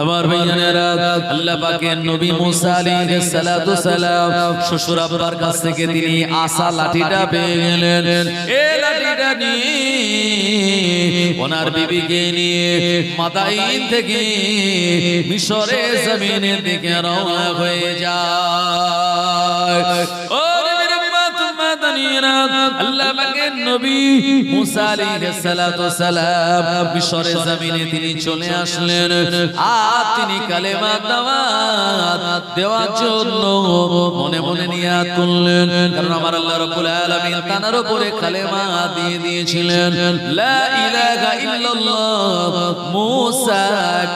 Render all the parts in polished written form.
আমার ভাইয়ানেরা, আল্লাহ পাকের নবী মুসা আলাইহিস সালাতু সালাম শ্বশুর আব্বার কাছ থেকে তিনি আসা লাঠিটা পেয়ে গেলেন। এই লাঠিটা নিয়ে ওনার বিবিকে নিয়ে মাদাইন থেকে মিশরের জমিনের দিকে রওনা হয়ে যায়। ও আল্লাহ পাকের নবী মুসা আলাইহিস সালাতু সালাম মিশরের জমিনে তিনি চলে আসলেন। আর তিনি কালেমা দাওয়াত দেওয়ার জন্য মনে মনে নিয়াত করলেন, কারণ আমার আল্লাহ রাব্বুল আলামিন তার উপরে কালেমা দিয়ে দিয়েছিলেন, লা ইলাহা ইল্লাল্লাহ মুসা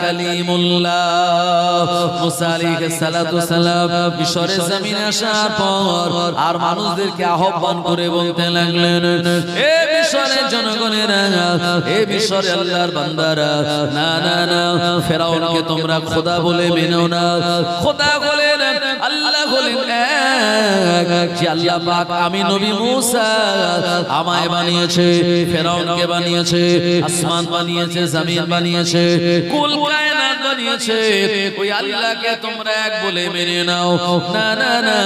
কালিমুল্লাহ। মুসা আলাইহিস সালাতু সালাম মিশরের জমিনে আসার পর আর মানুষদেরকে আহ্বান করে বলতে লাগলেন, এ মিশরের জনগণেরা, এ মিশরে আল্লাহর বান্দারা, না না না, ফেরাউনকে তোমরা খোদা বলে মেনো না। খোদা বলেন, আল্লাহ বলেন এক, যে আল্লাহ পাক আমি নবী মুসা আমায় বানিয়েছে, ফেরাউনকে বানিয়েছে, আসমান বানিয়েছে, জমিন বানিয়েছে, কুল কায়নাত বানিয়েছে, ওই আল্লাহকে তোমরা এক বলে মেনে নাও। না না না,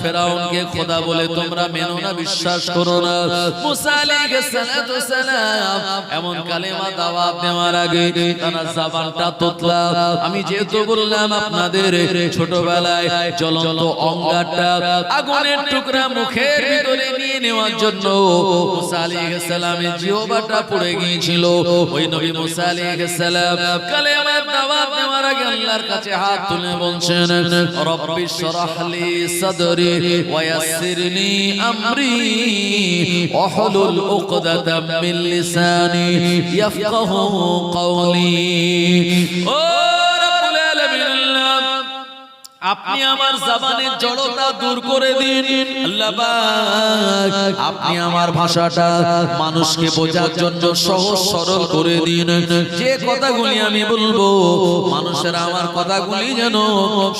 ফেরাউনকে খোদা বলে তোমরা মেনো না, বিশ্বাস করো না। মুসা আলাইহিস সালাতু সালাম এমন কালেমা দাওয়াত দেওয়ার আগে তার জবানটা তোতলা। আমি যেহেতু বললাম আপনাদের ছোটবেলায় জ্বলন্ত অঙ্গারটা আগুনের টুকরা মুখের ভিতরে নিয়ে নেওয়ার জন্য মুসা আলাইহিস সালামের জিহ্বাটা পুড়ে গিয়েছিল। ওই নবী মুসা আলাইহিস সালাম কালেমা দাওয়াত দেওয়ার আগে আল্লাহর কাছে হাত তুলে বলছেন, রব্বি শরহ লি সাদরি ওয়া ইয়াসসিরনি আমরি ওয়াহলুল উকদাতাম মিন লিসানি ইয়াফকাহু কওলি। ও রব্বুল আলামিন, আপনি আমার জবানের জড়তা দূর করে দিন। আল্লাহ পাক আপনি আমার ভাষাটা মানুষকে বোঝার জন্য সহজ সরল করে দিন। যে কথাগুলি আমি বলবো মানুষেরা আমার কথাগুলি যেন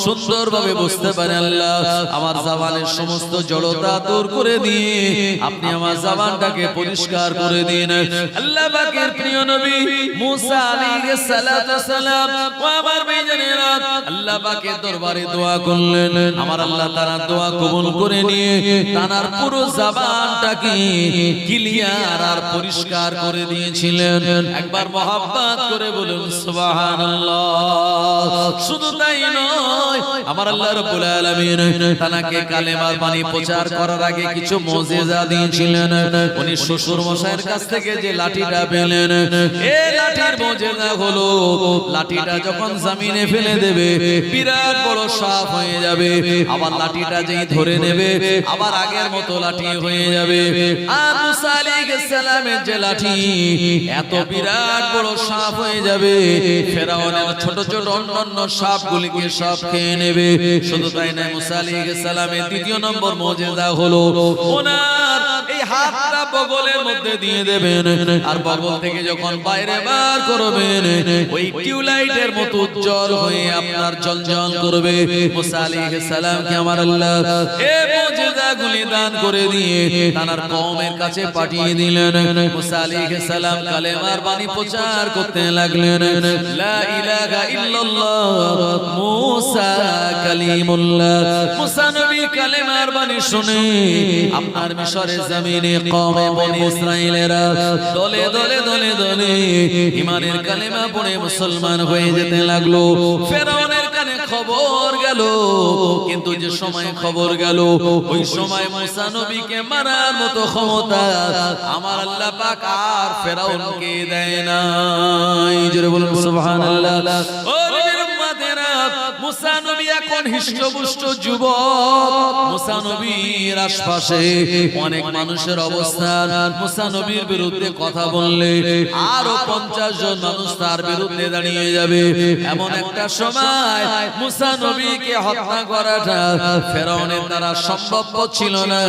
সুন্দরভাবে বুঝতে পারে। আল্লাহ আমার জবানের সমস্ত জড়তা দূর করে দিয়ে আপনি আমার জবানটাকে পরিষ্কার করে দিন। আল্লাহ পাকের প্রিয় নবী মুসা আলাইহিস সালাতু সালাম ও আমার ভাইজানেরা আল্লাহ পাকের দরবারে দোয়া করলেন। আমার আল্লাহ তাআলা দোয়া কবুল করে নিয়ে তার পুরো জবানটাকে ক্লিয়ার আর পরিষ্কার করে দিয়েছিলেন। একবার মহব্বত করে বলুন সুবহানাল্লাহ। শুধু তাই নয়, আমার আল্লাহ রাব্বুল আলামিন তাকে কালেমার বাণী প্রচার করার আগে কিছু মুজিজা দিয়েছিলেন। উনি শ্বশুর মশাইয়ের কাছ থেকে যে লাঠিটা পেলেন, এই লাঠির মুজিজা হলো লাঠিটা যখন জমিনে ফেলে দেবে বিরাট বড় সাপ হয়ে যাবে, আবার লাঠিটা যেই ধরে নেবে আবার আগের মতো লাঠি হয়ে যাবে। আর মুসা আলাইহিস সালামের যে লাঠি এত বিরাট বড় সাপ হয়ে যাবে, ফেরাউনের ছোট ছোট অন্যান্য সাপগুলিকে সব খেয়ে নেবে। শুধু তাই নয়, মুসা আলাইহিস সালামের দ্বিতীয় নম্বর মুজিজা হলো ওনার এই হাতটা বগলের মধ্যে দিয়ে দেবেন, আর বগল থেকে যখন বাইরে বার করবেন ওই টিউবলাইটের মতো উজ্জ্বল হয়ে আপনার জ্বলজ্বল করবে। মুসা আলাইহিস সালামকে আমার আল্লাহ এই মুজিজাগুলি দান করে দিয়ে তার কওমের কাছে পাঠিয়ে দিলেন। মুসা আলাইহিস সালাম কালেমার বাণী প্রচার করতে লাগলেন, লা ইলাহা ইল্লাল্লাহ মুসা কালিমুল্লাহ। মুসা নবী কালেমার বাণী শুনে আপনার মিশরের জমিনে কওমে বনি ইসরাইলেরা দলে দলে দলে দলে ঈমানের কালেমা পড়ে মুসলমান হয়ে যেতে লাগলো। ফেরাউনের কানে খবর গেল, কিন্তু যে সময় খবর গেল ওই সময় মুসা নবীকে মারার মতো ক্ষমতা আমার আল্লাহ পাক আর ফেরাউনকে দেয় নাই। জোরে বলুন সুবহানাল্লাহ। ও নবীর উম্মতেরা, মুসা নবী এখন হিষ্টপুষ্ট যুবক। মুসা নবীর আশপাশে অনেক মানুষের অবস্থান। মুসা নবীর বিরুদ্ধে কথা বললে আরো 50 জন মানুষ তার বিরুদ্ধে দাঁড়িয়ে যাবে। এমন একটা সময় মুসা নবীকে হত্যা করাটা ফেরাউনের দ্বারা সম্ভব ছিল না।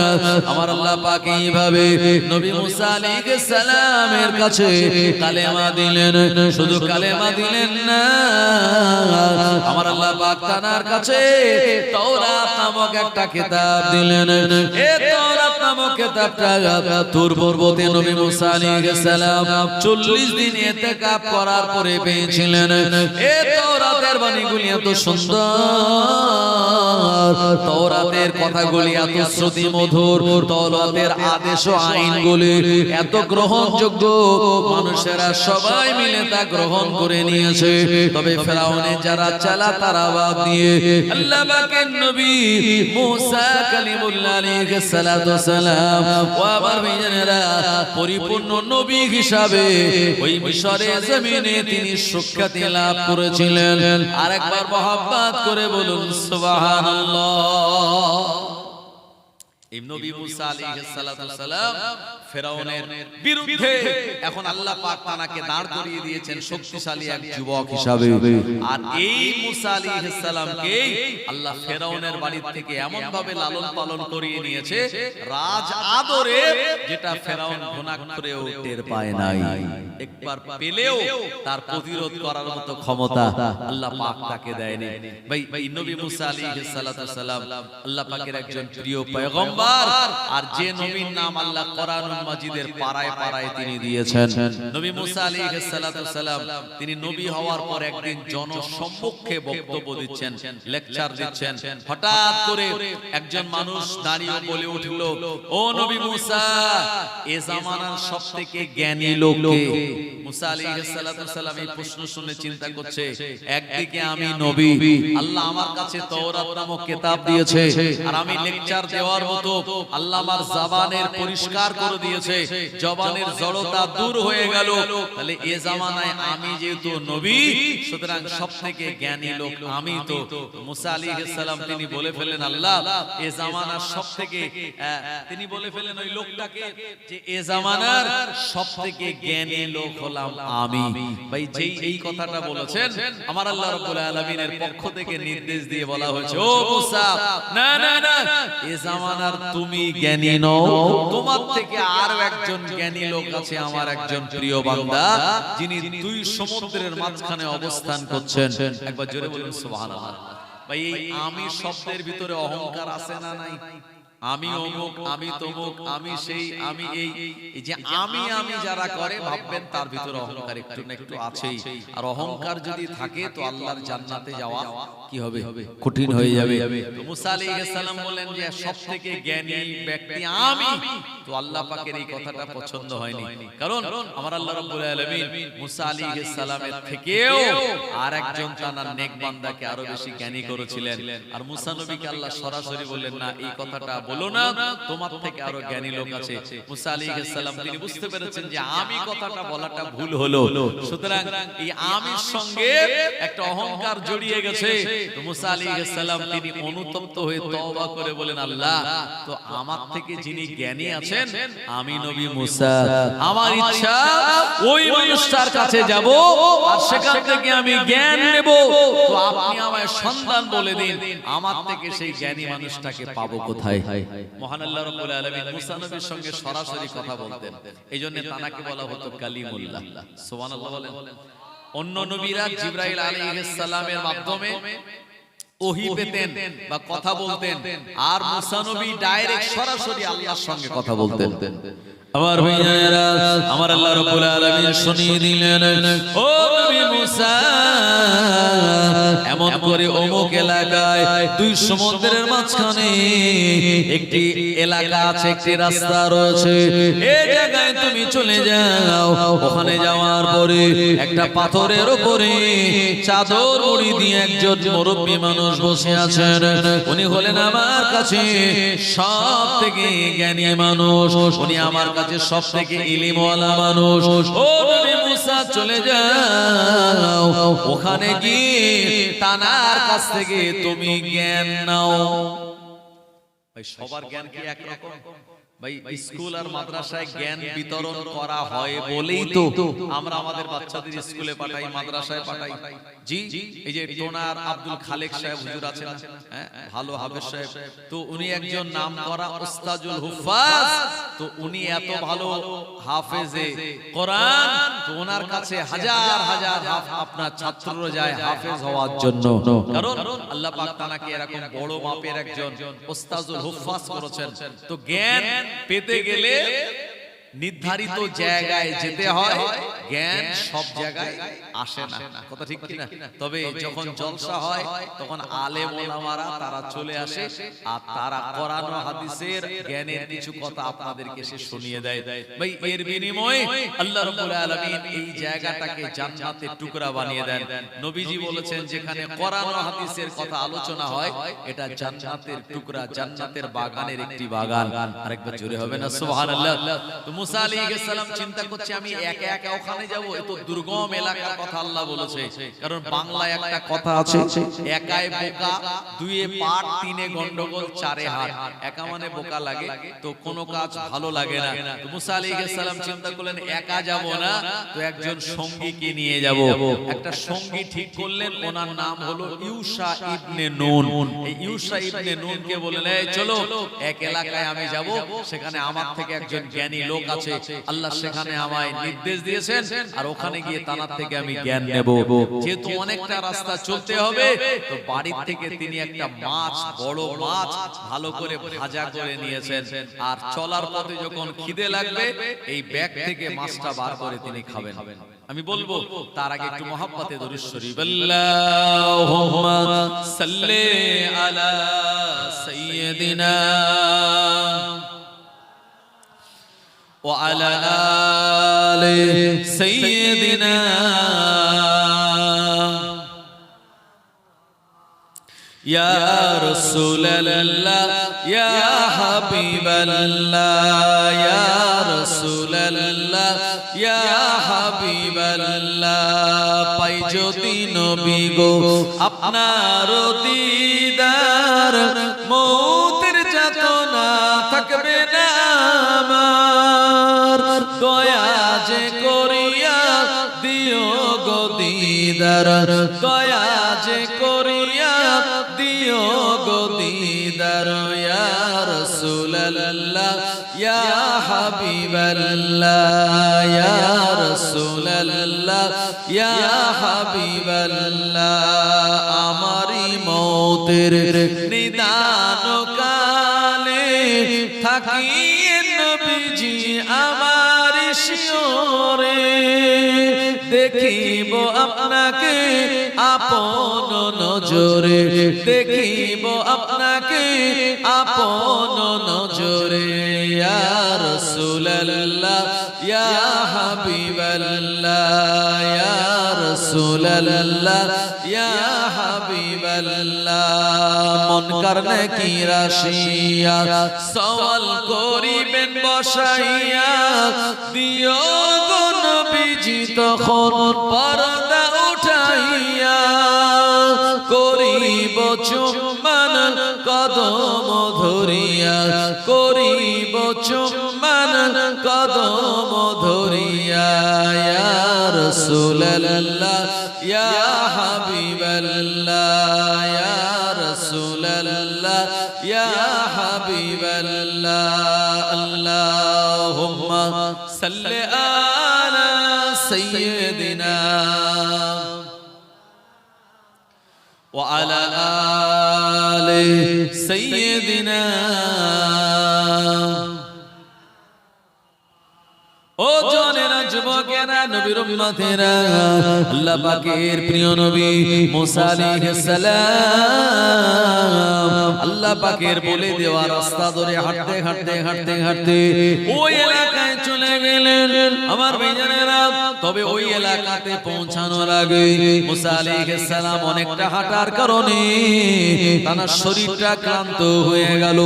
আমার আল্লাহ পাক এইভাবে নবী মুসা আলাইহিস সালামের কাছে কালেমা দিলেন। শুধু কালেমা দিলেন না, আমার আল্লাহ পাক তার কাছে তাওরাত নামক একটা কিতাব দিলেন। এই তাওরাত নামক কিতাবটা তুর পর্বতে নবী মুসা আলাইহিস সালাম 40 দিন ইতিকাফ করার পরে পেয়েছিলেন। এই তাওরাত তেলাওয়াতের বাণীগুলি এত সুন্দর, তাওরাতের কথাগুলি এত শ্রুতি মধুর, তাওরাতের আদেশ ও আইনগুলি এত গ্রহণযোগ্য, মানুষেরা সবাই মিলে তা গ্রহণ করে নিয়েছে। তবে ফেরাউনের যারা চালা তারা বাদ দিয়ে আল্লাহ পাকের নবী মুসা কালিমুল্লাহ আলাইহিস সালাতু সালাম ও আমার ভাইজানেরা পরিপূর্ণ নবী হিসাবে ওই মিশরের জমিনে তিনি সুখ্যাতি লাভ করেছিলেন। আরেকবার মহব্বত করে বলুন সুবহানাল্লাহ। এই নবী মুসা আলাইহিস সালাতু সালাম ফেরাউনের বিরুদ্ধে এখন আল্লাহ পাক তাকে দাঁড় করিয়ে দিয়েছেন শক্তিশালী এক যুবক হিসাবে। আর এই মুসা আলাইহিস সালামকে আল্লাহ ফেরাউনের বাড়ি থেকে এমন ভাবে লালন পালন করিয়ে নিয়েছে রাজ আদরে, যেটা ফেরাউন ঘুণাক্ষরেও টের পায় নাই। একবার পেলেও তার প্রতিরোধ করার মতো ক্ষমতা আল্লাহ পাক তাকে দেয়নি। ভাই নবী মুসা আলাইহিস সালাতু সালাম আল্লাহ পাকের একজন প্রিয় পয়গম্বর, আর যে নবীর নাম আল্লাহ কোরআনুল মাজিদের পারায় পারায় তিনি দিয়েছেন। নবী মুসা আলাইহিস সালাতু সালাম তিনি নবী হওয়ার পর একদিন জনসম্মুখে বক্তব্য দিচ্ছেন, লেকচার দিচ্ছেন। হঠাৎ করে একজন মানুষ দাঁড়িয়ে বলে উঠল, ও নবী মুসা, এ জামানার সবথেকে জ্ঞানী লোক কে? মুসা আলাইহিস সালাতু সালাম এই প্রশ্ন শুনে চিন্তা করছে, একদিকে আমি নবী, আল্লাহ আমার কাছে তাওরাত নামক কিতাব দিয়েছে, আর আমি লেকচার দেওয়ার মতো আল্লাহ আমার জবানের পরিষ্কার করে দিয়েছে, জবানের জড়তা দূর হয়ে গেল। তাহলে এ জামানায় আমি যেহেতু নবী, সুতরাং সবথেকে জ্ঞানী লোক আমি। তো মুসা আলাইহিস সালাম তিনি বলে ফেলেন, আল্লাহ এ জামানার সবথেকে, তিনি বলে ফেলেন ওই লোকটাকে যে এ জামানার সবথেকে জ্ঞানী লোক হলাম আমি। ভাই যেই এই কথাটা বলেছেন, আমার আল্লাহ রাব্বুল আলামিনের পক্ষ থেকে নির্দেশ দিয়ে বলা হয়েছে, ও মুসা, না না না, এ জামানার তুমি জ্ঞানী নও, তোমার থেকে আরো একজন জ্ঞানী লোক আছে, আমার একজন প্রিয় বান্দা, যিনি দুই সমুদ্রের মাঝখানে অবস্থান করছেন। একবার জোরে বলুন সুবহানাল্লাহ। ভাই এই আমি শব্দের ভিতরে অহংকার আছে না নাই? আমি অমুক, আমি তমুক, আমি সেই, আমি এই যে আমি আমি যারা করে ভাববেন তার ভিতরে অহংকার একটু না একটু আছেই। আর অহংকার যদি থাকে তো আল্লাহর জান্নাতে যাওয়া কি হবে? কঠিন হয়ে যাবে। তো মুসা আলাইহিস সালাম বলেন যে সবথেকে জ্ঞানী ব্যক্তি আমি। তো আল্লাহ পাকের এই কথাটা পছন্দ হয়নি, কারণ আমার আল্লাহ রাব্বুল আলামিন মুসা আলাইহিস সালামের থেকেও আরেকজন তার নেক বান্দাকে আরো বেশি জ্ঞানী করেছিলেন। আর মুসা নবীকে আল্লাহ সরাসরি বললেন, না এই কথাটা বলো না, তোমার থেকে আরো জ্ঞানী লোক আছে। মুসা আলাইহিস সালাম তিনি বুঝতে পেরেছেন যে আমি কথাটা বলাটা ভুল হলো, সুতরাং এই আমির সঙ্গে একটা অহংকার জড়িয়ে গেছে। তো মুসা আলাইহিস সালাম তিনি অনুতপ্ত হয়ে তওবা করে বলেন, আল্লাহ তো আমার থেকে যিনি জ্ঞানী আছেন আমি নবী মুসা, আমার ইচ্ছা ওই মানুষটার কাছে যাব আর সেখান থেকে আমি জ্ঞান নেব। তো আপনি আমায় সন্ধান বলে দিন, আমার থেকে সেই জ্ঞানী মানুষটাকে পাবো কোথায়? মহান আল্লাহ রাব্বুল আলামিন মুসা নবীর সঙ্গে সরাসরি কথা বলতেন, এইজন্য তাকে বলা হতো কালিমুল্লাহ। সুবহানাল্লাহ বলেন। অন্য নবীরা জিবরাইল আলাইহিস সালামের মাধ্যমে ওহী পেতেন বা কথা বলতেন, আর মুসা নবী ডাইরেক্ট সরাসরি আল্লাহর সঙ্গে কথা বলতেন। আমার ভাইয়েরা, আমার আল্লাহ রাব্বুল আলামিন শুনিয়ে দিলেন, ও নবী মুসা, এমন করে অমুক এলাকায় দুই সমুদ্রের মাঝখানে একটি এলাকা আছে, একটি রাস্তা রয়েছে, এই জায়গায় তুমি চলে যাও। ওখানে যাওয়ার পরে একটা পাথরের উপরে চাদর মুড়ি দিয়ে একজন মুরব্বী মানুষ বসে আছেন। উনি হলেন আমার কাছে সব থেকে জ্ঞানী মানুষ, উনি আমার কাছে সব থেকে ইলমওয়ালা মানুষ। ও নবী মুসা চলে যাও, ওখানে গিয়ে তানার কাছ থেকে তুমি জ্ঞান নাও। ভাই সবার জ্ঞান কি একরকম? ভাই স্কুল আর মাদ্রাসায় জ্ঞান বিতরণ করা হয় বলেই তো আমরা আমাদের বাচ্চাদের স্কুলে পাঠাই, মাদ্রাসায় পাঠাই। জি, এই যে টোনার আব্দুল খালেক সাহেব হুজুর আছেন, হ্যাঁ ভালো হাফেজ সাহেব, তো উনি একজন নামকরা উস্তাজুল হুফাজ। তো উনি এত ভালো হাফেজে কোরআন, তো ওনার কাছে হাজার হাজার আপনার ছাত্ররা যায় হাফেজ হওয়ার জন্য, কারণ আল্লাহ পাক তাকে এরকম বড় মাপের একজন উস্তাজুল হুফাজ করেছেন। তো জ্ঞান পেতে গেলে নির্ধারিত জায়গায় যেতে হয়, জ্ঞান সব জায়গায় আসে না, কথা ঠিক কি না? তবে যখন জলসা হয় তখন আলেম ওলামারা তারা চলে আসে আর তারা কোরআন ও হাদিসের জ্ঞানের কিছু কথা আপনাদেরকে সে শুনিয়ে দেয়। ভাই এর বিনিময়ে আল্লাহ রাব্বুল আলামিন এই জায়গাটাকে জান্নাতের টুকরা বানিয়ে দেন। নবীজি বলেছেন যেখানে কোরআন ও হাদিসের কথা আলোচনা হয় এটা জান্নাতের টুকরা, জান্নাতের বাগানের একটি বাগান। আরেকবার জোরে হবে না সুবহানাল্লাহ। তো মুসা আলাইহিস সালাম চিন্তা করছে আমি একা একা ওখানে যাব, এত দুর্গম এলাকার কথা আল্লাহ বলেছে। কারণ বাংলায় একটা কথা আছে, একাই বোকা, দুইয়ে পাট, তিনে গন্ডগোল, চারে হাত। একা মানে বোকা লাগে, তো কোনো কাজ ভালো লাগে না। তো মুসা আলাইহিস সালাম চিন্তা করলেন একা যাব না, তো একজন সঙ্গীকে নিয়ে যাব। একটা সঙ্গী ঠিক করলেন, ওনার নাম হলো ইউশা ইবনে নুন। এই ইউশা ইবনে নুনকে বললেন এই চলো এক এলাকায় আমি যাব, সেখানে আমার থেকে একজন জ্ঞানী লোক আছে, আল্লাহ সেখানে আমায় নির্দেশ দিয়েছেন, আর ওখানে গিয়ে তানার থেকে আমি জ্ঞান নেব। যেহেতু অনেকটা রাস্তা চলতে হবে, তো বাড়ির থেকে তিনি একটা মাছ, বড় মাছ ভালো করে ভাজা করে নিয়েছেন। আর চলার পথে যখন খিদে লাগবে এই ব্যাগ থেকে মাছটা বার করে তিনি খাবেন। আমি বলবো তার আগে একটু মহব্বতে দরুদ শরীফ, আল্লাহুম্মা সাল্লি আলা সাইয়্যিদিনা ওয়া আলা আলি সাইয়্যিদিনা ইয়া রাসূলুল্লাহ ইয়া হাবিবাল্লাহ ইয়া রাসূলুল্লাহ ইয়া হাবিবাল্লাহ। পাই যদি নবী গো আপনার দিদার, মৌতের যাতনা থাকবে না আমার, দয়া যে করিয়া দিও গো দিদার, দয়া যে করিয়া দিও গো দিদার। ইয়া রাসূলুল্লাহ ইয়া হাবিবাল্লাহ ইয়া রাসূলুল্লাহ ইয়া হাবিবাল্লাহ। আমারি মৌতের নিদান কালে থাকিয়ে নবীজি আমার শিওরে, দেখিব আপনাকে আপন নজরে, দেখিব আপনাকে আপন নজরে। ইয়া রাসূলুল্লাহ ইয়া হাবিবাল্লাহ ইয়া রাসূলুল্লাহ ইয়া হাবিবাল্লাহ। মনকার নেকি রাশিয়া সওয়াল করিবেন বসাইয়া, দিও গো নবীজি তখন পর্দা উঠাইয়া, করিব চুম্বন কদম ধরিয়া, করিব চুম্বন কদম ধরিয়া। ইয়া রাসূলুল্লাহ ইয়া হাবিবাল্লাহ ইয়া রাসূলুল্লাহ ইয়া হাবিবাল্লাহ। আল্লাহুম্মা সাল্লি আলা সাইয়্যিদিনা ওয়া আলা আলি সাইয়্যিদিনা। ও জনেরা, যুবকেরা, নবীর উম্মতেরা, আল্লাহ পাকের প্রিয় নবী মুসা আলাইহিস সালাম আল্লাহ পাকের বলে দেওয়া রাস্তা ধরে হাঁটতে হাঁটতে হাঁটতে হাঁটতে ওই এলাকায় চলে গেলেন আমার ভাইজানেরা। তবে ওই এলাকাতে পৌঁছানোর আগে মুসা আলাইহিস সালাম অনেকটা হাঁটার কারণে তার শরীরটা ক্লান্ত হয়ে গেল।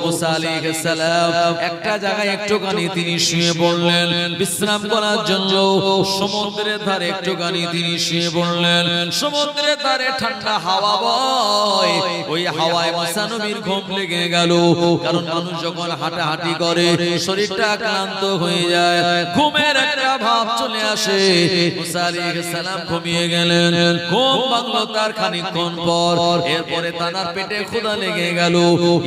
মুসা আলাইহিস সালাম একটা জায়গায় একটুখানি তিনি শুয়ে পড়লেন বিশ্রাম করার জন্য। সমুদ্রের ধারে একটুখানি তিনি শুয়ে পড়লেন। সমুদ্রের ধারে ঠান্ডা হাওয়া বয়, ওই হাওয়ায় মুসা নবীর ঘুম লেগে গেল। কারণ মানুষ যখন হাঁটাহাঁটি করে শরীরটা ক্লান্ত হয়ে যায়, ঘুমের একটা ভাব চলে আসে। মুসা আলাইহিস সালাম ঘুমিয়ে গেলেন। ঘুম ভাঙলো তার খানিকক্ষণ পর। এরপরে তানার পেটে ক্ষুধা লেগে গেল।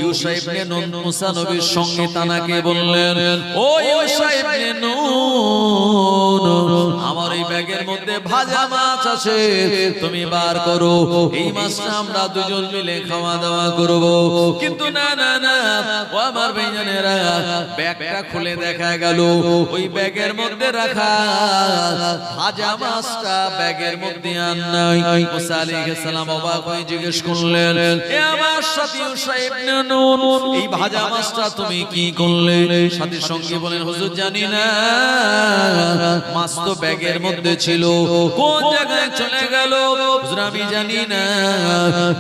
ইউশা ইবনে নুন মুসা নবীর সঙ্গে তানাকে বললেন, ও ইউশা ইবনে নুন, আমার এই ব্যাগের মধ্যে ভাজা মাছ আছে, তুমি বার করো, এই মাছটা আমরা দুজন মিলে খাওয়া দাওয়া করব। কিন্তু না না না, ও আমার ভাইজানেরা, ব্যাগটা খুলে দেখা গেল ওই ব্যাগের মধ্যে রাখা ভাজা মাছটা ব্যাগের মধ্যে আর নাই। মুসা আলাইহিস সালাম অবাক হয়ে জিজ্ঞেস করলেন, এ আমার সাথী ইউশা ইবনে নুন, এই ভাজা মাছটা তুমি কি করলে? সাথীর সঙ্গে বলেন, হুজুর জানি না, মাছ তো ব্যাগের মধ্যে ছিল, কোন জায়গায় চলে গেল হুজুর আমি জানি না।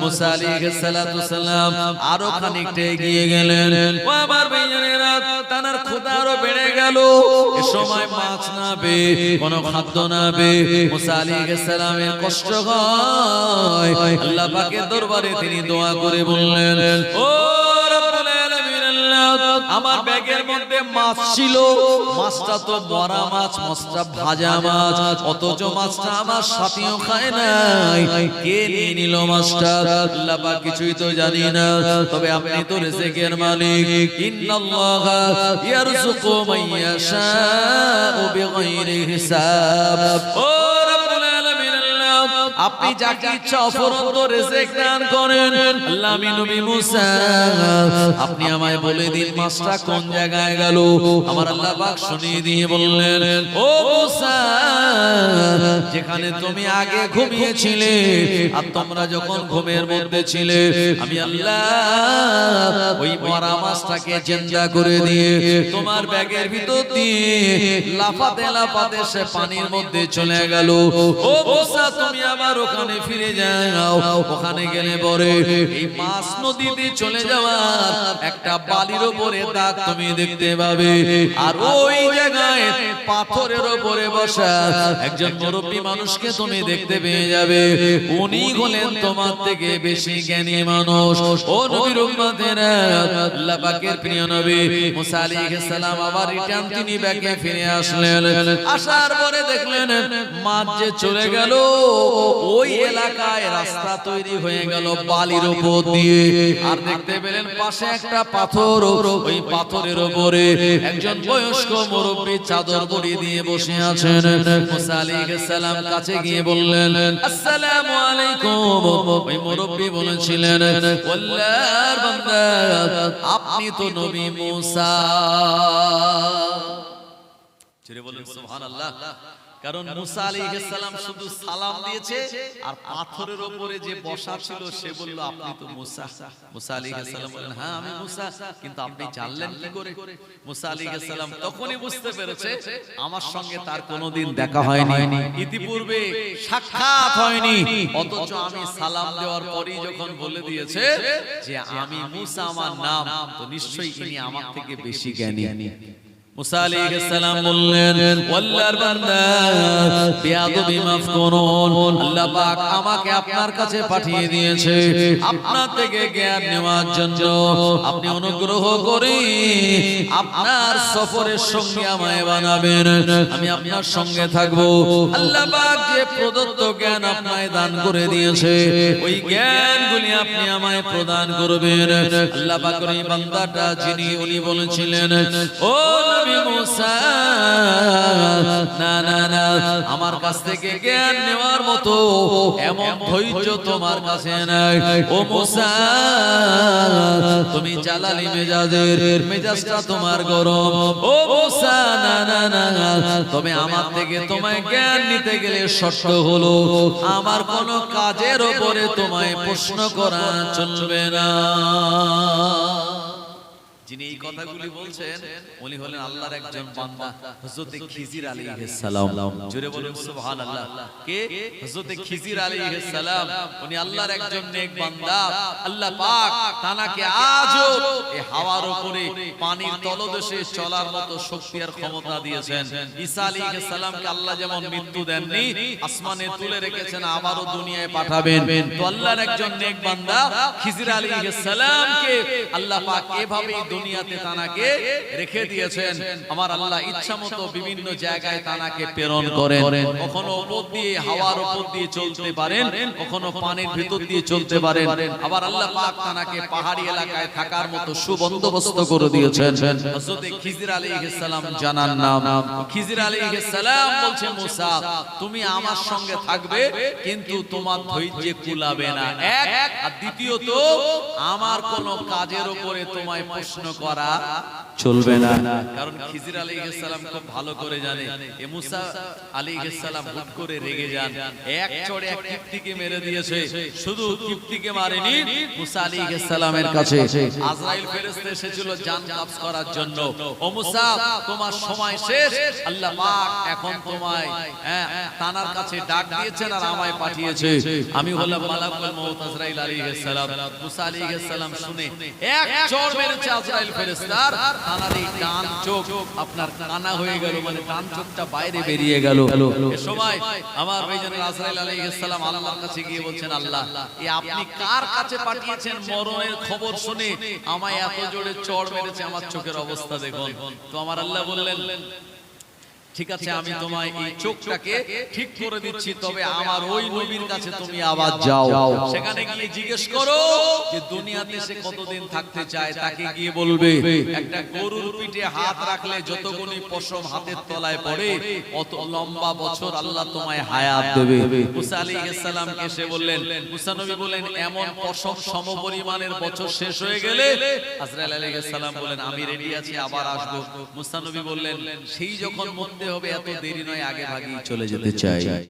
মুসা আলাইহিস সালাম আরো খানিকটা এগিয়ে গেলেন। ও আমার ভাইয়েরা, তানার ক্ষুধা আরো বেড়ে গেল। এ সময় মাছ না পেয়ে, কোনো খাদ্য না পেয়ে মুসা আলাইহিস সালামের কষ্ট হয়। আল্লাহ পাকের দরবারে তিনি দোয়া করে বললেন, ও রব্বুল আলামিন, আল্লাহ আমার ব্যাগের মধ্যে মাছ ছিল, মাছটা তো মরা মাছ, মাছটা ভাজা মাছ, অথচ মাছটা আমার সাথীও খায় নাই, কে নিয়ে নিল মাছটা? আল্লাহ পাক কিছুই তো জানি না, তবে আপনি তো রিজিকের মালিক। ইন্নাল্লাহা ইয়ারযুকু মান ইয়াশাউ বিগাইরি হিসাব। ও রব্বুল আলামিন, আল্লাহ আপনি যাকে ইচ্ছা অফুরন্ত রিজিক দান করেন। আল্লাহ আমি নবী মুসা, আপনি আমায় বলে দিন মাছটা কোন জায়গায় গেল। আমার আল্লাহ পাক শুনিয়ে দিয়ে বললেন, ও মুসা, যেখানে তুমি আগে ঘুমিয়েছিলে আর তোমরা যখন ঘুমের মধ্যে ছিলে, আমি আল্লাহ ওই মরা মাছটাকে জিন্দা করে দিয়ে তোমার ব্যাগের ভিতর দিয়ে লাফাতে লাফাতে সে পানির মধ্যে চলে গেল। ও মুসা, তুমি আবার ওখানে ফিরে যাও। ওখানে গেলে পরে এই মাছ নদীতে চলে যাওয়ার একটা বালির উপরে দাগ তুমি দেখতে পাবে, আর ওই জায়গায় পাথরের উপরে বসা একজন মুরব্বী মানুষকে তুমি দেখতে পেয়ে যাবে। উনি হলেন তোমার থেকে বেশি জ্ঞানী মানুষ। ও নবীর উম্মতেরা, আল্লাহ পাকের প্রিয় নবী মুসা আলাইহিস সালাম আবার রিটার্ন তিনি ব্যাকে ফিরে আসলেন। আসার পরে দেখলেন মাছ যে চলে গেল, ওই এলাকায় রাস্তা তৈরি হয়ে গেল বালির উপর দিয়ে। আর দেখতে পেলেন পাশে একটা পাথর, ওই পাথরের উপরে একজন বয়স্ক মুরব্বী চাদর মুড়ি দিয়ে বসে আছেন। মুসা আলাইহিস সালাম কাছে গিয়ে বললেন, আসসালামু আলাইকুম। ওই মুরব্বী বলেছিলেন, আল্লাহর বান্দা, আপনি তো নবী মুসা। জোরে বলেন সুবহানাল্লাহ। কারণ মুসা আলাইহিস সালাম শুধু সালাম দিয়েছে, আর পাথরের উপরে যে বসা ছিল সে বলল, আপনি তো মুসা। মুসা আলাইহিস সালাম বলেন, হ্যাঁ আমি মুসা, কিন্তু আপনি জানলেন কি করে? মুসা আলাইহিস সালাম তখনই বুঝতে পেরেছে আমার সঙ্গে তার কোনোদিন দেখা হয়নি, ইতিপূর্বে সাক্ষাৎ হয়নি, অথচ আমি সালাম দেওয়ার পরেই যখন বলে দিয়েছে যে আমি মুসা আমার নাম, তো নিশ্চয়ই ইনি আমার থেকে বেশি জ্ঞানী। মুসা আলাইহিস সালাম বললেন, আল্লাহর বান্দা, বেয়াদবি মাফ করুন, আল্লাহ পাক আমাকে আপনার কাছে পাঠিয়ে দিয়েছে আপনার থেকে জ্ঞান নেওয়ার জন্য। আপনি অনুগ্রহ করে আপনার সফরের সঙ্গে আমায় বানাবেন, আমি আপনার সঙ্গে থাকব। আল্লাহ পাক যে প্রদত্ত জ্ঞান আপনায় দান করে দিয়েছে, ওই জ্ঞানগুলি আপনি আমায় প্রদান করবেন। আল্লাহ পাকের এই বান্দাটা যিনি, উনি বলেছিলেন, ও মুসা, না না না, আমার কাছ থেকে জ্ঞান নেওয়ার মতো এমন ধৈর্য তোমার কাছে নাই। ও মুসা, তুমি জালালি মেজাজের, মেজাজটা তোমার গরম। ও মুসা, না না না, তবে আমার থেকে তোমায় জ্ঞান নিতে গেলে শর্ত হলো আমার কোনো কাজের উপরে তোমায় প্রশ্ন করা চলবে না। যিনি এই কথাগুলি বলছেন উনি হলেন আল্লাহর একজন বান্দা, হযরত খিজির আলাইহিস সালাম। জোরে বলুন সুবহানাল্লাহ। কে? হযরত খিজির আলাইহিস সালাম। উনি আল্লাহর একজন নেক বান্দা। আল্লাহ পাক তানাকে আজও এই হাওয়ার উপরে পানির তলদেশে চলার মতো শক্তি আর ক্ষমতা দিয়েছেন। ঈসা আলাইহিস সালামকে আল্লাহ যেমন মৃত্যু দেননি, আসমানে তুলে রেখেছেন, আবারও দুনিয়ায় পাঠাবেন। তো আল্লাহর একজন নেক বান্দা খিজির আলাইহিস সালামকে আল্লাহ পাক এভাবেই দুনিয়াতে তানাকে রেখে দিয়েছেন। আমার আল্লাহ ইচ্ছা মতো বিভিন্ন জায়গায় তানাকে প্রেরণ করেন। কখনো উপর দিয়ে হাওয়ার উপর দিয়ে চলতে পারেন, কখনো পানির ভিতর দিয়ে চলতে পারেন। আবার আল্লাহ পাক তানাকে পাহাড়ি এলাকায় থাকার মতো সুবন্দোবস্ত করে দিয়েছেন। হযরত খিজির আলাইহিস সালাম জানার নাম। খিজির আলাইহিস সালাম বলছে, মুসা তুমি আমার সঙ্গে থাকবে, কিন্তু তোমার ধৈর্যে কুলাবে না, এক। আর দ্বিতীয়ত, আমার কোন কাজের উপরে তোমায় প্রশ্ন করা চলবে না। কারণ খিজির আলাইহিস সালাম খুব ভালো করে জানে এ মুসা আলাইহিস সালাম হুট করে রেগে যান, এক চড়ে এক কিপ্তিকে মেরে দিয়েছে। শুধু কিপ্তিকে মারেনি, মুসা আলাইহিস সালামের কাছে আজরাইল ফেরেশতা এসেছিল জান কবজ করার জন্য। ও মুসা, তোমার সময় শেষ, আল্লাহ পাক এখন তোমায় তানার কাছে ডাক দিয়েছেন আর আমায় পাঠিয়েছে। আমি হলাম মালাকুল মউত আজরাইল আলাইহিস সালাম। মুসা আলাইহিস সালাম শুনে এক চড় মেরেছে আজরাইল ফেরেশতার, তানার এই ডান চোখ আপনার কানা হয়ে গেল, মানে ডান চোখটা বাইরে বেরিয়ে গেল। এই সময় আমার ভাইজান আজরাইল আলাইহিস সালাম আল্লাহর কাছে গিয়ে বলছেন, আল্লাহ এই আপনি কার কাছে পাঠিয়েছেন? মরণের খবর শুনে আমায় এত জোরে চড় মেরেছে, আমার চোখের অবস্থা দেখুন। তো আমার আল্লাহ বললেন, ঠিক আছে আমি তোমায় এই চোখটাকে ঠিক করে দিচ্ছি, তবে আমার ওই নবীর কাছে তুমি আবার যাও, সেখানে গিয়ে জিজ্ঞেস করো যে দুনিয়াতে সে কতদিন থাকতে চায়। তাকে গিয়ে বলবে একটা গরুর পিঠে হাত রাখলে যতগুলি পশম হাতের তলায় পড়ে অত লম্বা বছর আল্লাহ তোমায় হায়াত দেবে। মুসা আলাইহিস সালামকে সে বললেন, মুসা নবী বলেন এমন পশম সমপরিমাণের বছর শেষ হয়ে গেলে আজরাইল আলাইহিস সালাম বলেন আমি রেডি আছি, আবার আসবো। মুসা নবী বললেন সেই যখন হবে এত দেরি নয়, আগে ভাগেই চলে যেতে চাই।